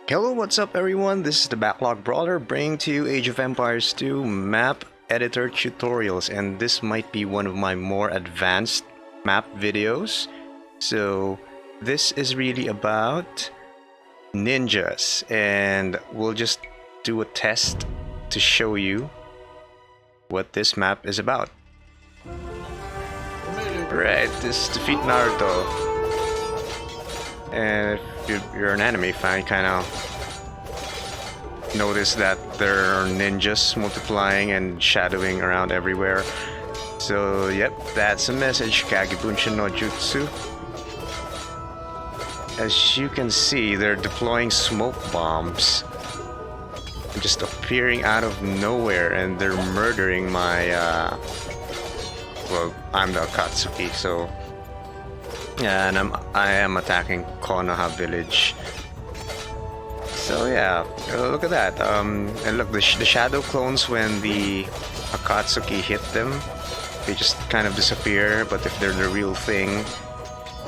Hello, what's up everyone? This is the Backlog Brawler bringing to you Age of Empires 2 map editor tutorials, and this might be one of my more advanced map videos. So this is really about ninjas, and we'll just do a test to show you what this map is about. Right, this is Defeat Naruto. And if you're an anime fan, you kind of notice that there are ninjas multiplying and shadowing around everywhere. So yep, that's a message. Kage Bunshin no Jutsu. As you can see, they're deploying smoke bombs, just appearing out of nowhere, and they're murdering my well, I'm the Akatsuki, so yeah, and I am attacking Konoha village. So yeah, look at that. And look, the shadow clones, when the Akatsuki hit them, they just kind of disappear. But if they're the real thing,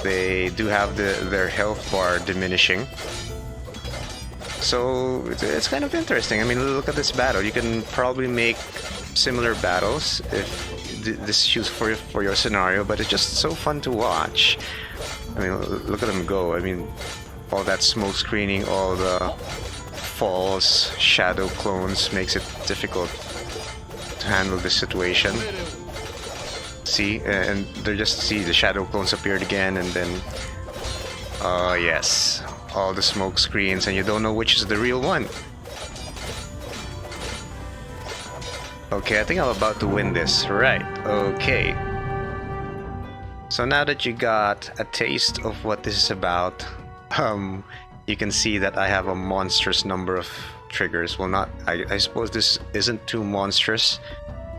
they do have their health bar diminishing. So it's kind of interesting. I mean, look at this battle. You can probably make similar battles if this is used for your scenario, but it's just so fun to watch. I mean, look at them go. I mean, all that smoke screening, all the false shadow clones makes it difficult to handle this situation. See, and they're just, see, the shadow clones appeared again, and then yes, all the smoke screens, and you don't know which is the real one. Okay, I think I'm about to win this. Right, okay. So now that you got a taste of what this is about, you can see that I have a monstrous number of triggers. Well, not, I suppose this isn't too monstrous,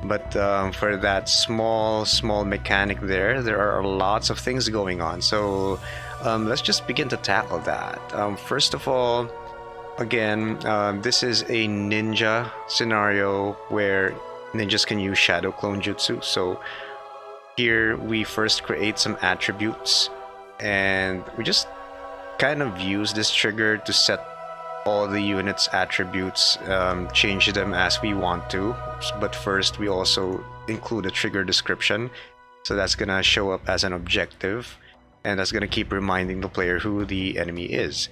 but for that small mechanic there are lots of things going on. So let's just begin to tackle that. First of all, again, this is a ninja scenario where ninjas can use shadow clone jutsu. So here we first create some attributes, and we just kind of use this trigger to set all the units' attributes, change them as we want to. But first we also include a trigger description, so that's gonna show up as an objective, and that's gonna keep reminding the player who the enemy is.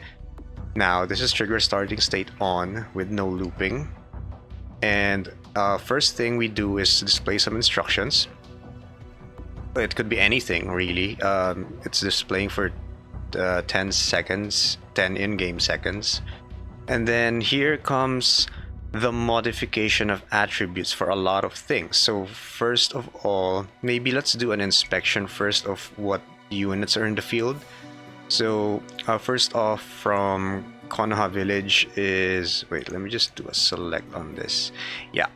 Now this is trigger starting state on with no looping, and first thing we do is display some instructions. It could be anything really. It's displaying for 10 seconds, 10 in-game seconds. And then here comes the modification of attributes for a lot of things. So first of all, maybe let's do an inspection first of what units are in the field. So first off, from Konoha village is, wait, let me just do a select on this. Yeah,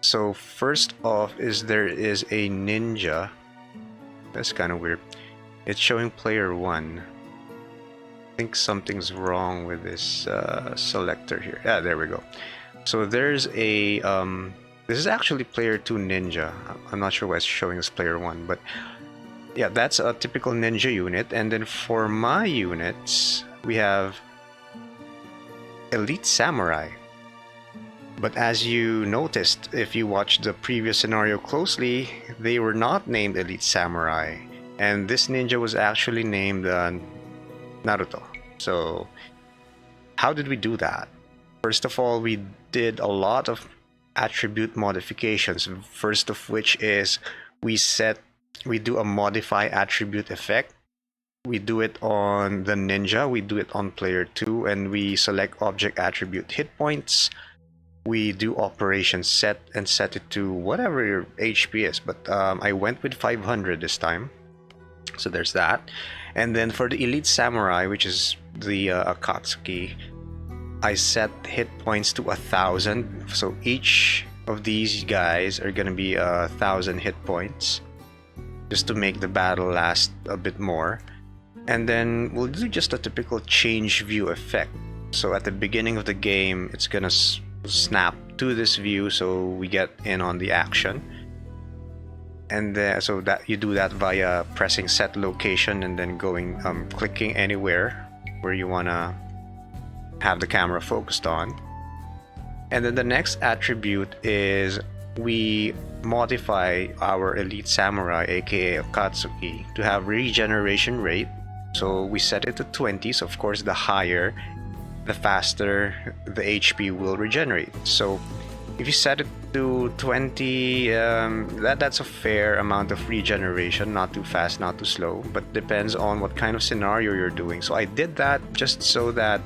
so first off is there is a ninja. That's kind of weird. It's showing player 1. I think something's wrong with this selector here. Yeah, there we go. So there's a this is actually player 2 ninja. I'm not sure why it's showing as player 1, but yeah, that's a typical ninja unit. And then for my units, we have elite samurai. But as you noticed, if you watched the previous scenario closely, they were not named elite samurai, and this ninja was actually named Naruto. So how did we do that? First of all, we did a lot of attribute modifications. First of which is we do a modify attribute effect. We do it on the ninja, we do it on player 2, and we select object attribute hit points. We do operation set and set it to whatever your HP is, but I went with 500 this time. So there's that. And then for the elite samurai, which is the Akatsuki, I set hit points to 1,000. So each of these guys are gonna be 1,000 hit points, just to make the battle last a bit more. And then we'll do just a typical change view effect. So at the beginning of the game, it's gonna snap to this view, so we get in on the action. And then so that you do that via pressing set location and then going clicking anywhere where you wanna have the camera focused on. And then the next attribute is we modify our elite samurai, aka Akatsuki, to have regeneration rate. So we set it to 20. So of course, the higher, the faster the HP will regenerate. So if you set it to 20, that's a fair amount of regeneration, not too fast, not too slow, but depends on what kind of scenario you're doing. So I did that just so that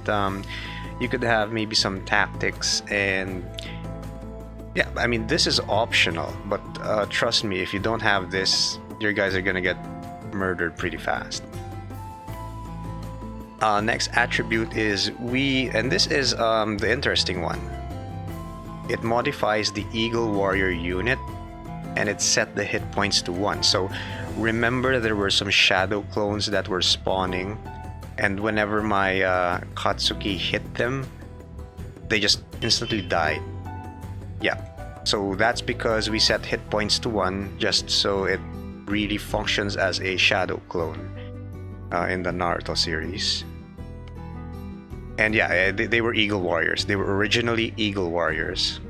you could have maybe some tactics. And yeah, I mean, this is optional, but trust me, if you don't have this, your guys are gonna get murdered pretty fast. Next attribute is and this is the interesting one. It modifies the Eagle Warrior unit, and it set the hit points to 1. So remember, there were some shadow clones that were spawning, and whenever my Katsuki hit them, they just instantly died. Yeah, so that's because we set hit points to 1, just so it really functions as a shadow clone in the Naruto series. And yeah, they were Eagle Warriors. They were originally Eagle Warriors.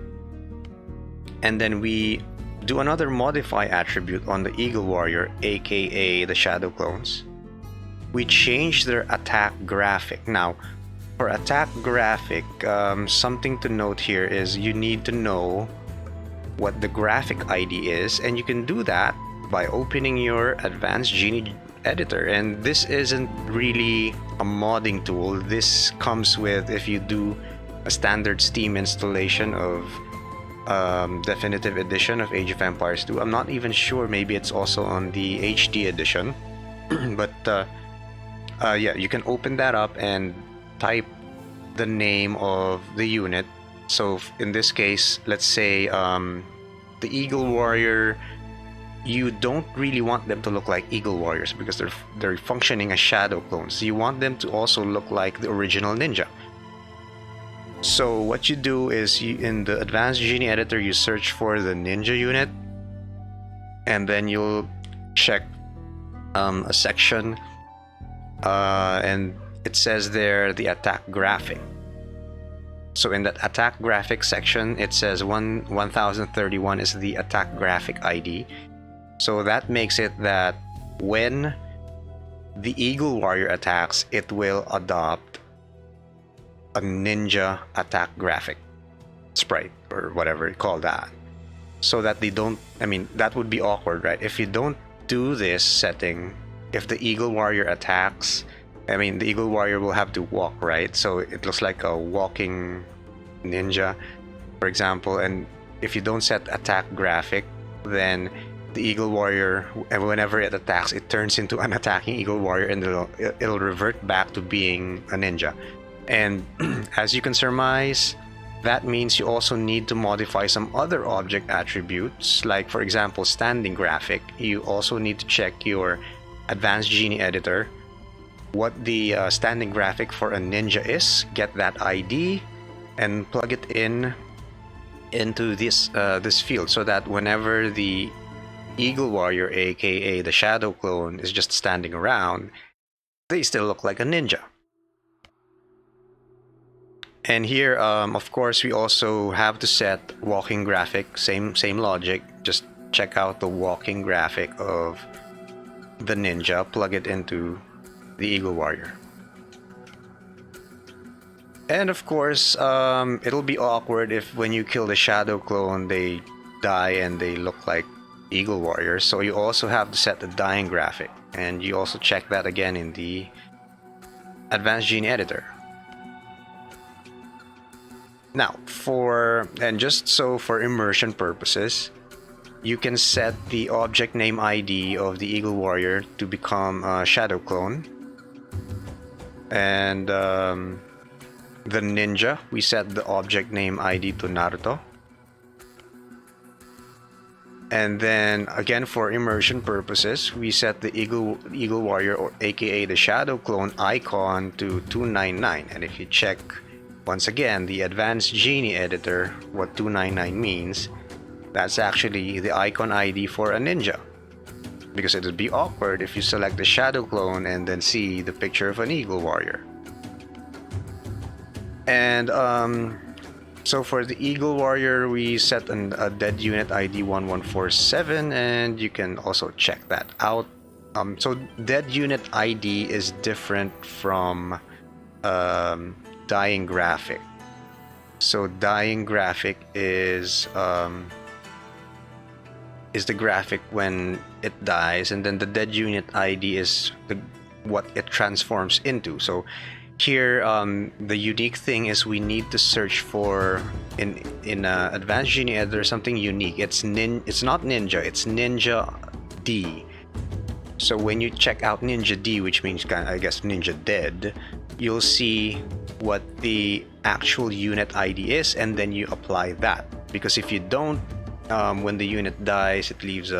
And then we do another modify attribute on the Eagle Warrior, aka the Shadow Clones. We change their attack graphic. Now, for attack graphic, something to note here is you need to know what the graphic ID is, and you can do that by opening your Advanced Genie editor. And this isn't really a modding tool. This comes with, if you do a standard Steam installation of definitive edition of Age of Empires 2. I'm not even sure, maybe it's also on the HD edition. But yeah, you can open that up and type the name of the unit. So in this case, let's say the Eagle Warrior, you don't really want them to look like Eagle Warriors because they're functioning as shadow clones. You want them to also look like the original ninja. So what you do is, in the Advanced Genie editor, you search for the ninja unit, and then you'll check a section, and it says there the attack graphic. So in that attack graphic section, it says 1031 is the attack graphic ID. So that makes it that when the Eagle Warrior attacks, it will adopt a ninja attack graphic sprite, or whatever you call that. So that they don't, I mean, that would be awkward, right? If you don't do this setting, if the Eagle Warrior attacks, I mean, the Eagle Warrior will have to walk, right? So it looks like a walking ninja, for example. And if you don't set attack graphic, then the Eagle Warrior, whenever it attacks, it turns into an attacking Eagle Warrior, and it'll revert back to being a ninja. And as you can surmise, that means you also need to modify some other object attributes, like for example, standing graphic. You also need to check your Advanced Genie editor, what the standing graphic for a ninja is, get that ID, and plug it into this field, so that whenever the Eagle Warrior, aka the Shadow Clone, is just standing around, they still look like a ninja. And here, of course, we also have to set walking graphic. Same logic. Just check out the walking graphic of the ninja, plug it into the Eagle Warrior. And of course, it'll be awkward if when you kill the Shadow Clone, they die and they look like Eagle Warriors. So you also have to set the dying graphic, and you also check that again in the Advanced Genie editor. Now, for immersion purposes, you can set the object name ID of the Eagle Warrior to become a Shadow Clone. And the ninja, we set the object name ID to Naruto. And then again, for immersion purposes, we set the Eagle Warrior, or aka the Shadow Clone icon, to 299. And if you check once again the Advanced Genie editor, what 299 means, that's actually the icon ID for a ninja. Because it would be awkward if you select the Shadow Clone and then see the picture of an Eagle Warrior. And so for the Eagle Warrior, we set a dead unit ID 1147, and you can also check that out. So dead unit ID is different from dying graphic. So dying graphic is the graphic when it dies, and then the dead unit ID is what it transforms into. So here, the unique thing is we need to search for in Advanced Genie Editor something unique. It's not Ninja, it's Ninja D. So when you check out Ninja D, which means I guess Ninja Dead, you'll see what the actual unit ID is, and then you apply that. Because if you don't, when the unit dies, it leaves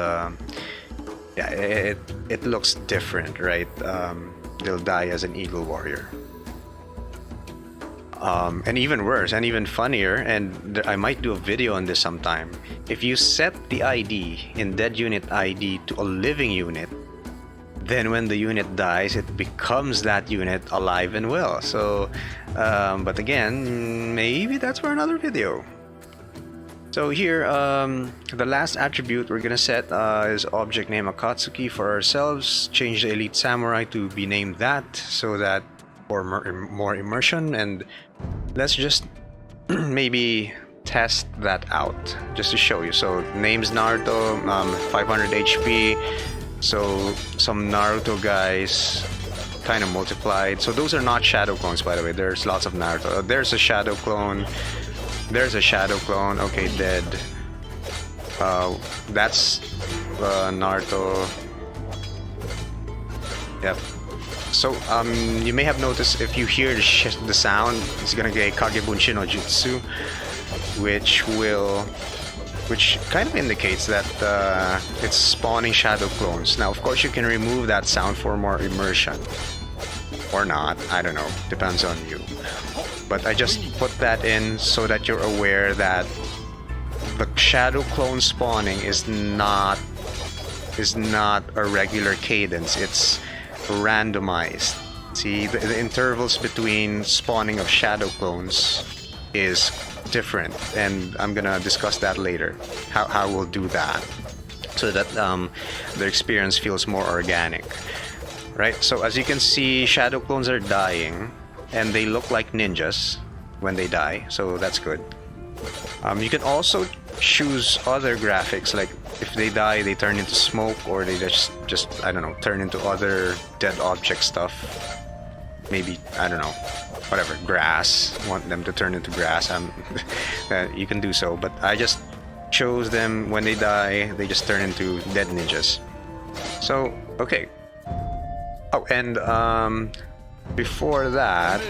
it looks different, right? They'll die as an Eagle Warrior. And even worse and even funnier, and I might do a video on this sometime, if you set the ID in dead unit ID to a living unit, then when the unit dies, it becomes that unit alive and well. So but again, maybe that's for another video. So here, the last attribute we're gonna set is object name Akatsuki for ourselves. Change the Elite Samurai to be named that, so that for more immersion. And let's just maybe test that out just to show you. So name's Naruto, 500 HP. So some Naruto guys kind of multiplied. So those are not shadow clones, by the way. There's lots of Naruto. There's a shadow clone. There's a shadow clone. Okay, dead. That's Naruto. Yep. So you may have noticed, if you hear the sound, it's gonna get Kage Bunshin Jutsu, which kind of indicates that it's spawning shadow clones. Now, of course, you can remove that sound for more immersion, or not. I don't know. Depends on you. But I just put that in so that you're aware that the shadow clone spawning is not a regular cadence. It's randomized. See, the intervals between spawning of shadow clones is different, and I'm gonna discuss that later, how we'll do that so that the experience feels more organic, right? So as you can see, shadow clones are dying, and they look like ninjas when they die, so that's good. You can also choose other graphics, like if they die, they turn into smoke, or they just I don't know, turn into other dead object stuff. Maybe, I don't know, whatever, grass. Want them to turn into grass. You can do so, but I just chose them when they die. They just turn into dead ninjas. So okay. Oh, and before that,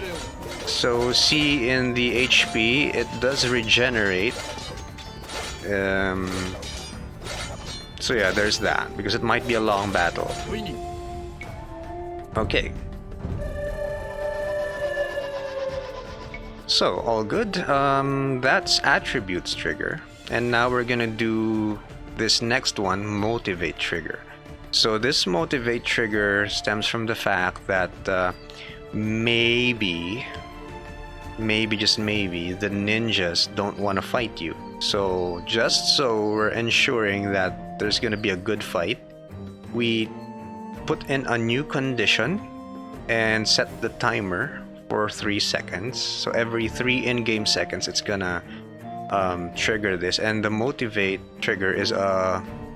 so see in the HP, it does regenerate. So yeah, there's that, because it might be a long battle. Okay. So, all good. That's attributes trigger. And now we're gonna do this next one, motivate trigger. So this motivate trigger stems from the fact that maybe, just maybe, the ninjas don't want to fight you. So just so we're ensuring that there's gonna be a good fight, we put in a new condition and set the timer for 3 seconds. So every 3 in-game seconds, it's gonna trigger this. And the motivate trigger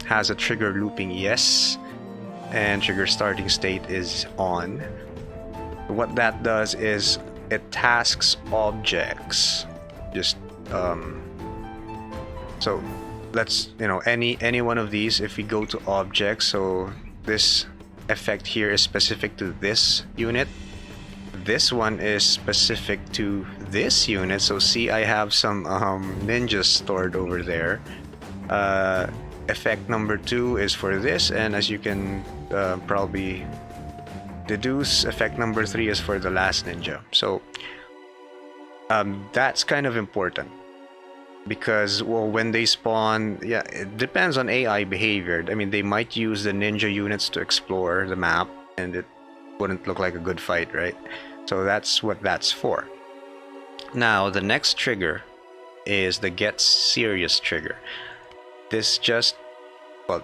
has a trigger looping yes, and trigger starting state is on. What that does is it tasks objects. Just so let's, any one of these. If we go to objects, so this effect here is specific to this unit. This one is specific to this unit. So see, I have some ninjas stored over there. Effect number 2 is for this, and as you can probably deduce, effect number 3 is for the last ninja. So that's kind of important, because, well, when they spawn, yeah, it depends on AI behavior. I mean, they might use the ninja units to explore the map, and it wouldn't look like a good fight, right? So that's what that's for. Now, the next trigger is the Get Serious trigger. This just, well,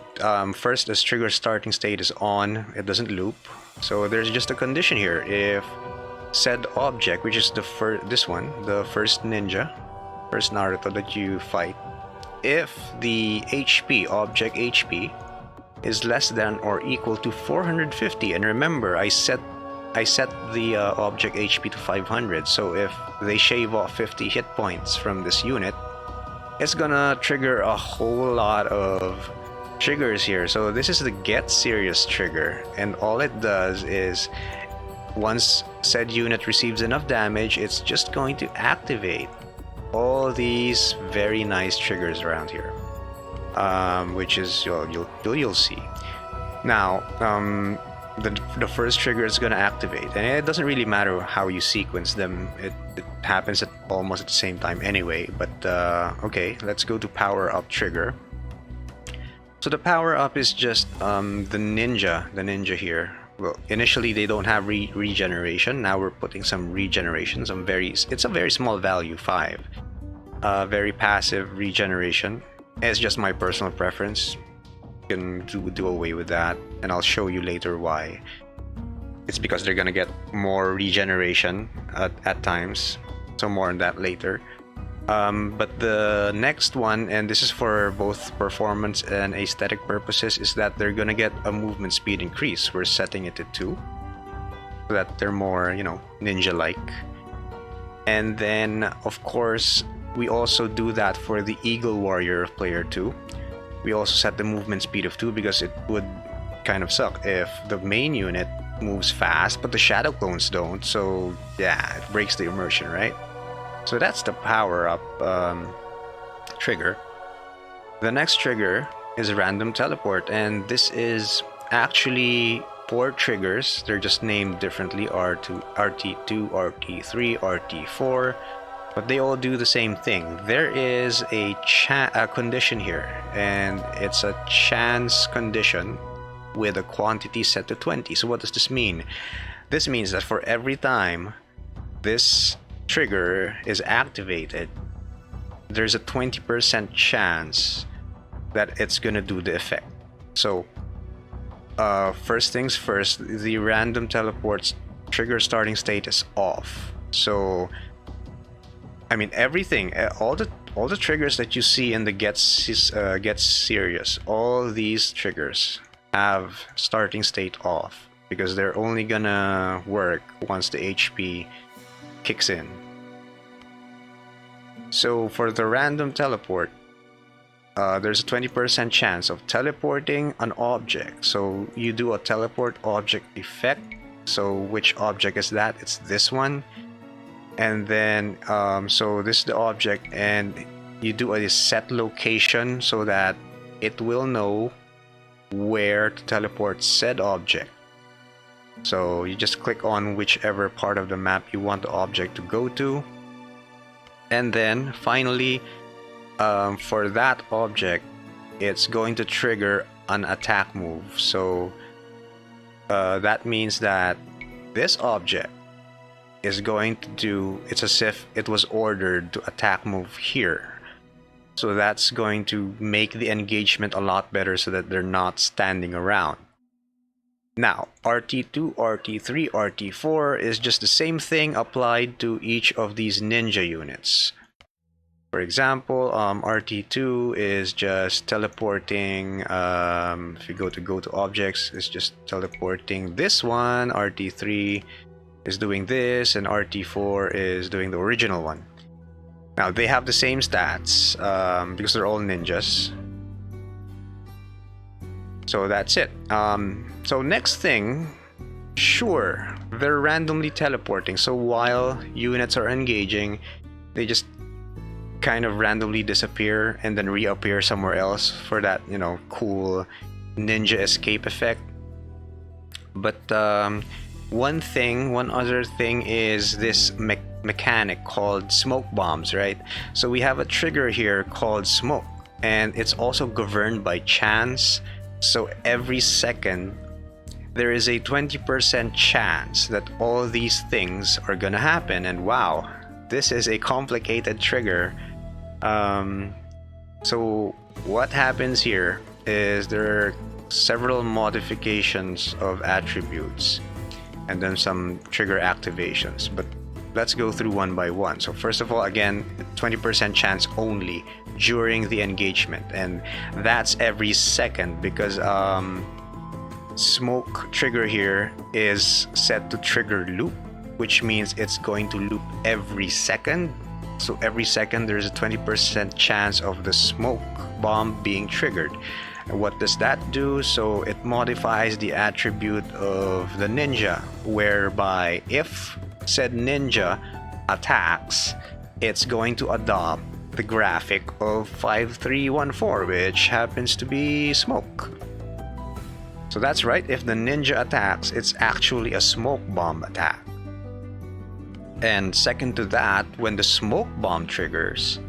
first, this trigger starting state is on, it doesn't loop. So there's just a condition here. If said object, which is the first ninja, first Naruto that you fight, if the HP, object HP, is less than or equal to 450, and remember, I set the object HP to 500, so if they shave off 50 hit points from this unit, it's gonna trigger a whole lot of triggers here. So this is the Get Serious trigger, and all it does is once said unit receives enough damage, it's just going to activate all these very nice triggers around here, which is you'll see. Now, the first trigger is going to activate, and it doesn't really matter how you sequence them. It happens at almost at the same time anyway. But okay, let's go to power up trigger. So the power up is just the ninja here. Well, initially they don't have regeneration. Now we're putting some regeneration. It's a very small value, 5. Very passive regeneration. It's just my personal preference. You can do away with that, and I'll show you later why. It's because they're gonna get more regeneration at times. So more on that later. But the next one, and this is for both performance and aesthetic purposes, is that they're gonna get a movement speed increase. We're setting it to 2, so that they're more, ninja-like. And then, of course, we also do that for the Eagle Warrior of player 2. We also set the movement speed of 2 because it would kind of suck if the main unit moves fast, but the shadow clones don't. So yeah, it breaks the immersion, right? So that's the power up trigger. The next trigger is random teleport, and this is actually 4 triggers. They're just named differently: R2, RT2, RT3, RT4, but they all do the same thing. There is a condition here, and it's a chance condition with a quantity set to 20. So what does this mean? This means that for every time this trigger is activated, there's a 20% chance that it's gonna do the effect. So first things first, the random teleport's trigger starting state is off. So I mean, everything, all the triggers that you see in the Get Serious, all these triggers have starting state off because they're only gonna work once the HP kicks in. So for the random teleport, there's a 20% chance of teleporting an object. So you do a teleport object effect. So which object is that? It's this one. And then so this is the object, and you do a set location so that it will know where to teleport said object. So you just click on whichever part of the map you want the object to go to, and then finally for that object, it's going to trigger an attack move. So that means that this object is going to do, it's as if it was ordered to attack move here. So that's going to make the engagement a lot better so that they're not standing around. Now, RT2, RT3, RT4 is just the same thing applied to each of these ninja units. For example, RT2 is just teleporting, if you go to objects, it's just teleporting this one. RT3 is doing this, and RT4 is doing the original one. Now, they have the same stats because they're all ninjas. So that's it. So next thing, sure, they're randomly teleporting. So while units are engaging, they just kind of randomly disappear and then reappear somewhere else for that, cool ninja escape effect. But one other thing is this mechanic called smoke bombs, right? So we have a trigger here called smoke, and it's also governed by chance. So every second there is a 20% chance that all these things are gonna happen, and wow, this is a complicated trigger. So what happens here is there are several modifications of attributes and then some trigger activations, but let's go through one by one. So first of all, again, 20% chance only during the engagement, and that's every second because smoke trigger here is set to trigger loop, which means it's going to loop every second. So every second there's a 20% chance of the smoke bomb being triggered. And what does that do? So it modifies the attribute of the ninja, whereby if said ninja attacks, it's going to adopt the graphic of 5314, which happens to be smoke. So that's right, if the ninja attacks, it's actually a smoke bomb attack. And second to that, when the smoke bomb triggers,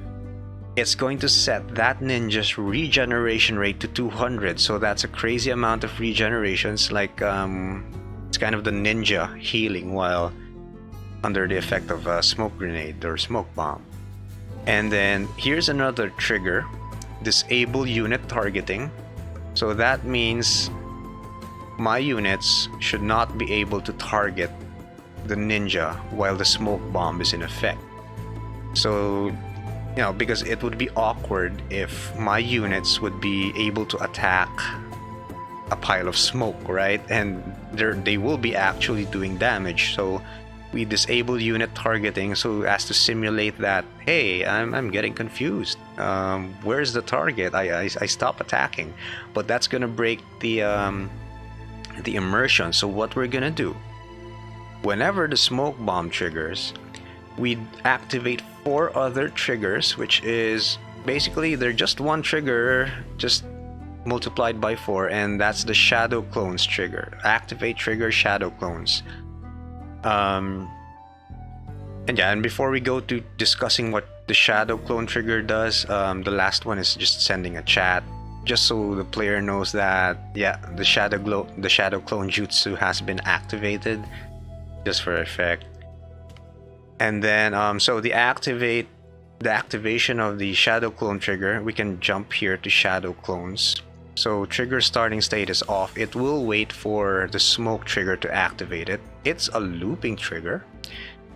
it's going to set that ninja's regeneration rate to 200. So that's a crazy amount of regenerations, like it's kind of the ninja healing while under the effect of a smoke grenade or smoke bomb. And then here's another trigger, disable unit targeting. So that means my units should not be able to target the ninja while the smoke bomb is in effect. So, you know, because it would be awkward if my units would be able to attack a pile of smoke, right? And they will be actually doing damage. So we disable unit targeting so as to simulate that, hey, I'm getting confused. Where's the target? I stop attacking. But that's gonna break the immersion. So what we're gonna do, whenever the smoke bomb triggers, we activate 4 other triggers, which is basically they're just one trigger, just multiplied by 4, and that's the shadow clones trigger. Activate trigger shadow clones. And before we go to discussing what the shadow clone trigger does, the last one is just sending a chat, just so the player knows that, yeah, the shadow clone jutsu has been activated, just for effect. And then so the activation of the shadow clone trigger, we can jump here to shadow clones. So trigger starting state is off. It will wait for the smoke trigger to activate it. It's a looping trigger,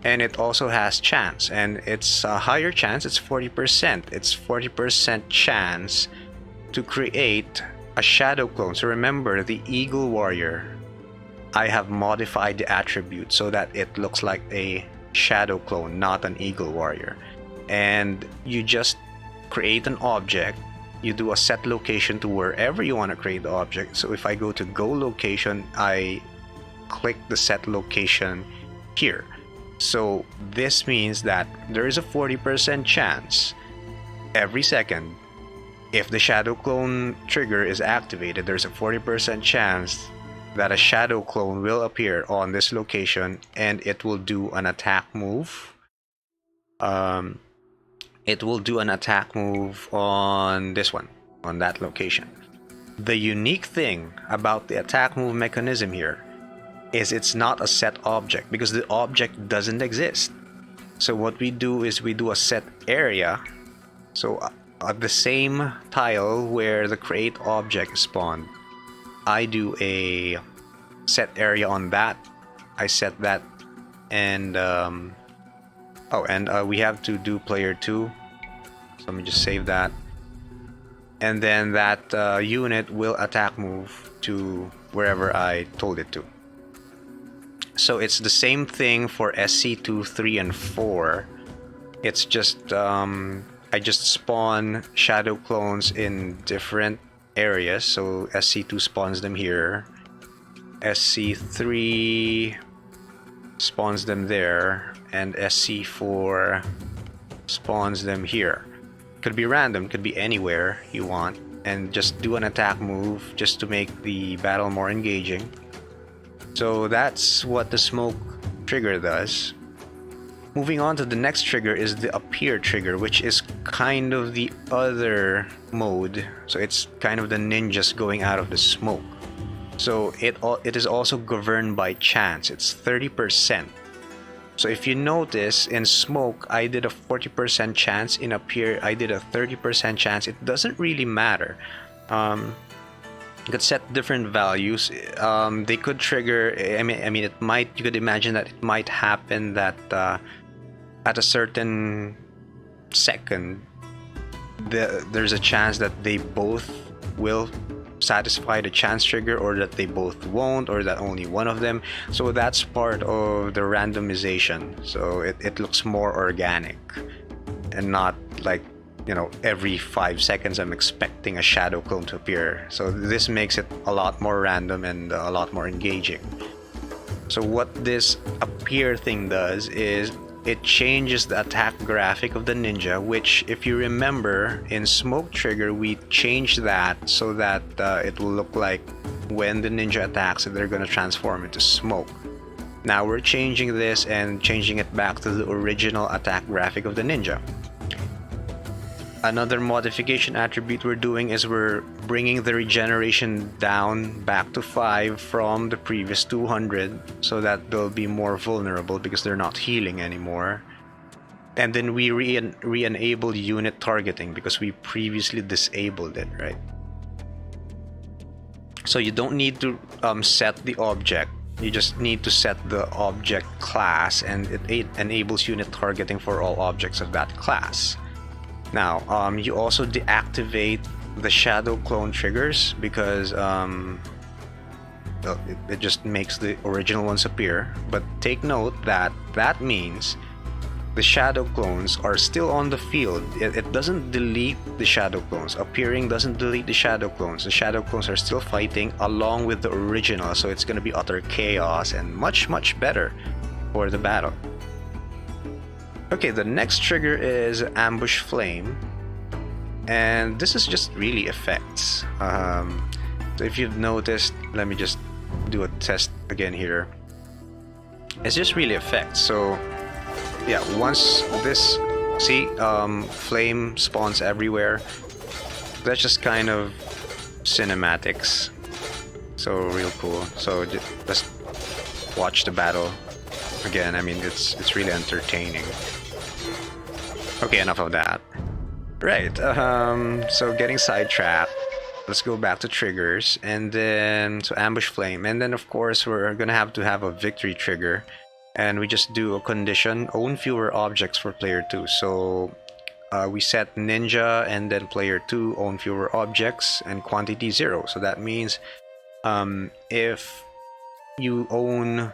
and it also has chance, and it's a higher chance. It's 40%. It's 40% chance to create a shadow clone. So remember, the eagle warrior, I have modified the attribute so that it looks like a shadow clone, not an eagle warrior. And you just create an object, you do a set location to wherever you want to create the object. So if I go to go location, I click the set location here. So this means that there is a 40% chance every second, if the shadow clone trigger is activated, there's a 40% chance that a shadow clone will appear on this location, and it will do an attack move. It will do an attack move on this one, on that location. The unique thing about the attack move mechanism here is it's not a set object, because the object doesn't exist. So what we do is we do a set area. So at the same tile where the create object spawned, I do a set area on that. I set that, and we have to do player 2. So let me just save that. And then that unit will attack move to wherever I told it to. So it's the same thing for SC2, 3, and 4. It's just I just spawn shadow clones in different areas. So SC2 spawns them here, SC3 spawns them there, and SC4 spawns them here. Could be random, could be anywhere you want, and just do an attack move just to make the battle more engaging. So that's what the smoke trigger does. Moving on to the next trigger is the appear trigger, which is kind of the other mode. So it's kind of the ninjas going out of the smoke. So it is also governed by chance. It's 30%. So if you notice, in smoke, I did a 40% chance. In up here, I did a 30% chance. It doesn't really matter. You could set different values. They could trigger. I mean, it might. You could imagine that it might happen that at a certain second, there's a chance that they both will satisfy the chance trigger, or that they both won't, or that only one of them. So that's part of the randomization. So it looks more organic and not like, you know, every 5 seconds I'm expecting a shadow clone to appear. So this makes it a lot more random and a lot more engaging. So what this appear thing does is it changes the attack graphic of the ninja, which, if you remember, in smoke trigger we changed that so that it will look like when the ninja attacks they're going to transform into smoke. Now we're changing this and changing it back to the original attack graphic of the ninja. Another modification attribute we're doing is we're bringing the regeneration down back to 5 from the previous 200, so that they'll be more vulnerable because they're not healing anymore. And then we re-enable unit targeting because we previously disabled it, right? So you don't need to set the object. You just need to set the object class, and it enables unit targeting for all objects of that class. Now, you also deactivate the shadow clone triggers because it just makes the original ones appear. But take note that that means the shadow clones are still on the field. It doesn't delete the shadow clones. Appearing doesn't delete the shadow clones. The shadow clones are still fighting along with the original, so it's going to be utter chaos and much, much better for the battle. Okay, the next trigger is Ambush Flame, and this is just really effects. So if you've noticed, let me just do a test again here. It's just really effects. So yeah, once this, see, flame spawns everywhere. That's just kind of cinematics. So real cool. So just watch the battle again. I mean, it's really entertaining. Okay, enough of that. Right, so getting sidetracked. Let's go back to triggers, and then so ambush flame, and then of course we're gonna have to have a victory trigger, and we just do a condition: own fewer objects for player 2. So we set ninja, and then player 2 own fewer objects, and quantity 0. So that means if you own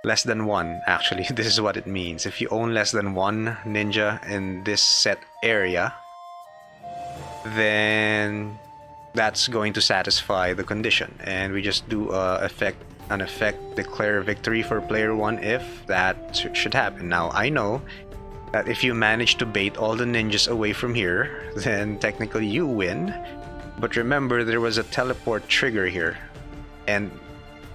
less than 1, actually, this is what it means. If you own less than 1 ninja in this set area, then that's going to satisfy the condition. And we just do an effect declare victory for player 1 if that should happen. Now, I know that if you manage to bait all the ninjas away from here, then technically you win. But remember, there was a teleport trigger here, and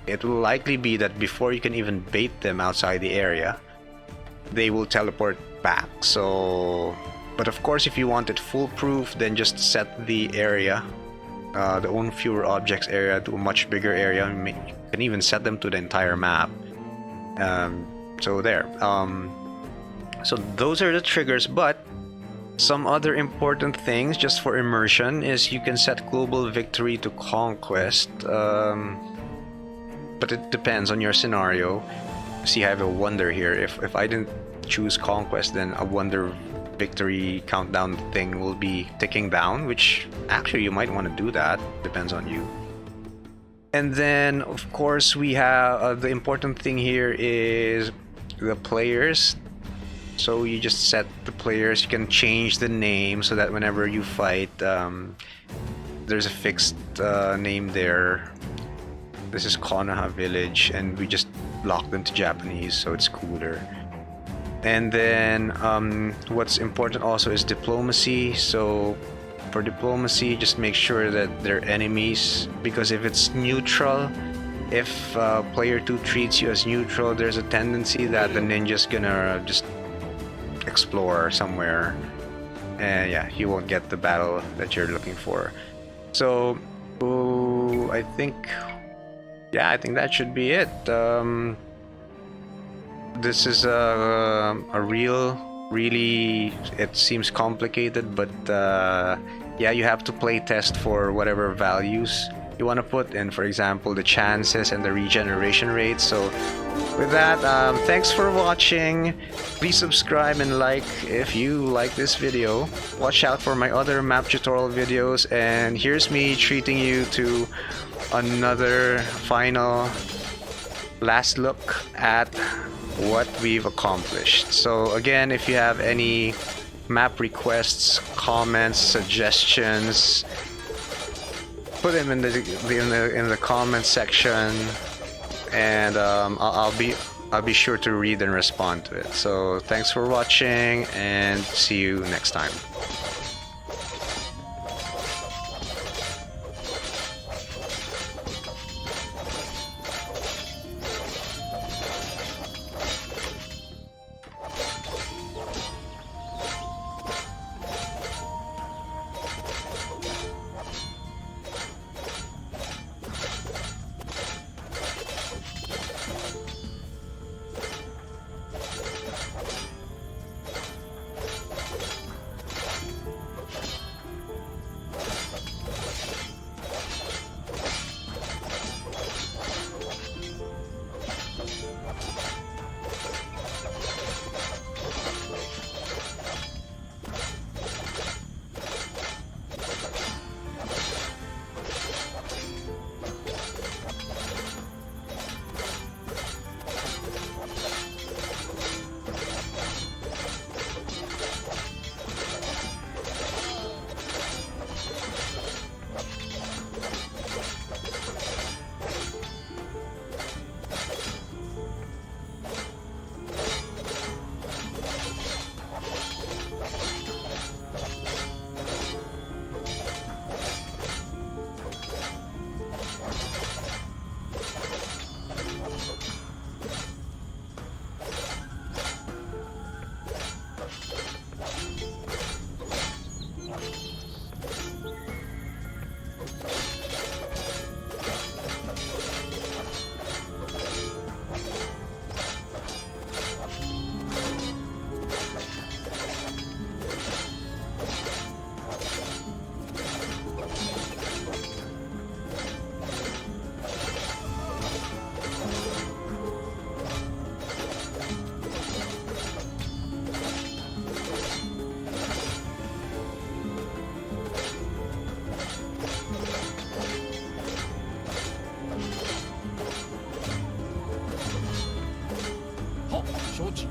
it will likely be that before you can even bait them outside the area, they will teleport back. So, but of course, if you want it foolproof, then just set the area, the own fewer objects area, to a much bigger area. You can even set them to the entire map. So there. So those are the triggers, but some other important things just for immersion is you can set global victory to conquest. But it depends on your scenario. See, I have a wonder here. If I didn't choose conquest, then a wonder victory countdown thing will be ticking down, which actually you might want to do that. Depends on you. And then of course we have the important thing here is the players. So you just set the players. You can change the name so that whenever you fight, there's a fixed name there. This is Konoha Village, and we just locked them to Japanese, so it's cooler. And then what's important also is diplomacy. So for diplomacy, just make sure that they're enemies, because if it's neutral, if player 2 treats you as neutral, there's a tendency that the ninja's gonna just explore somewhere, and yeah, you won't get the battle that you're looking for. So I think that should be it. this is a really, it seems complicated, but yeah, you have to play test for whatever values you want to put in, for example, the chances and the regeneration rate. So with that, thanks for watching. Please subscribe and like if you like this video. Watch out for my other map tutorial videos, and here's me treating you to another final last look at what we've accomplished. So again, if you have any map requests, comments, suggestions, put them in the comment section, and I'll be sure to read and respond to it. So thanks for watching, and see you next time. Hop, 承知。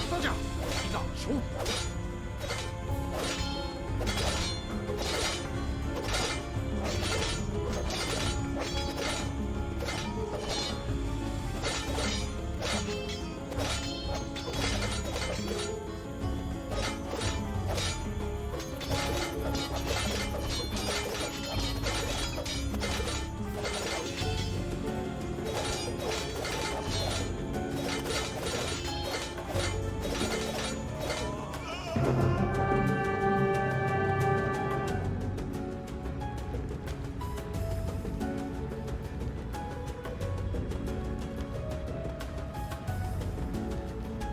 大将，一大手。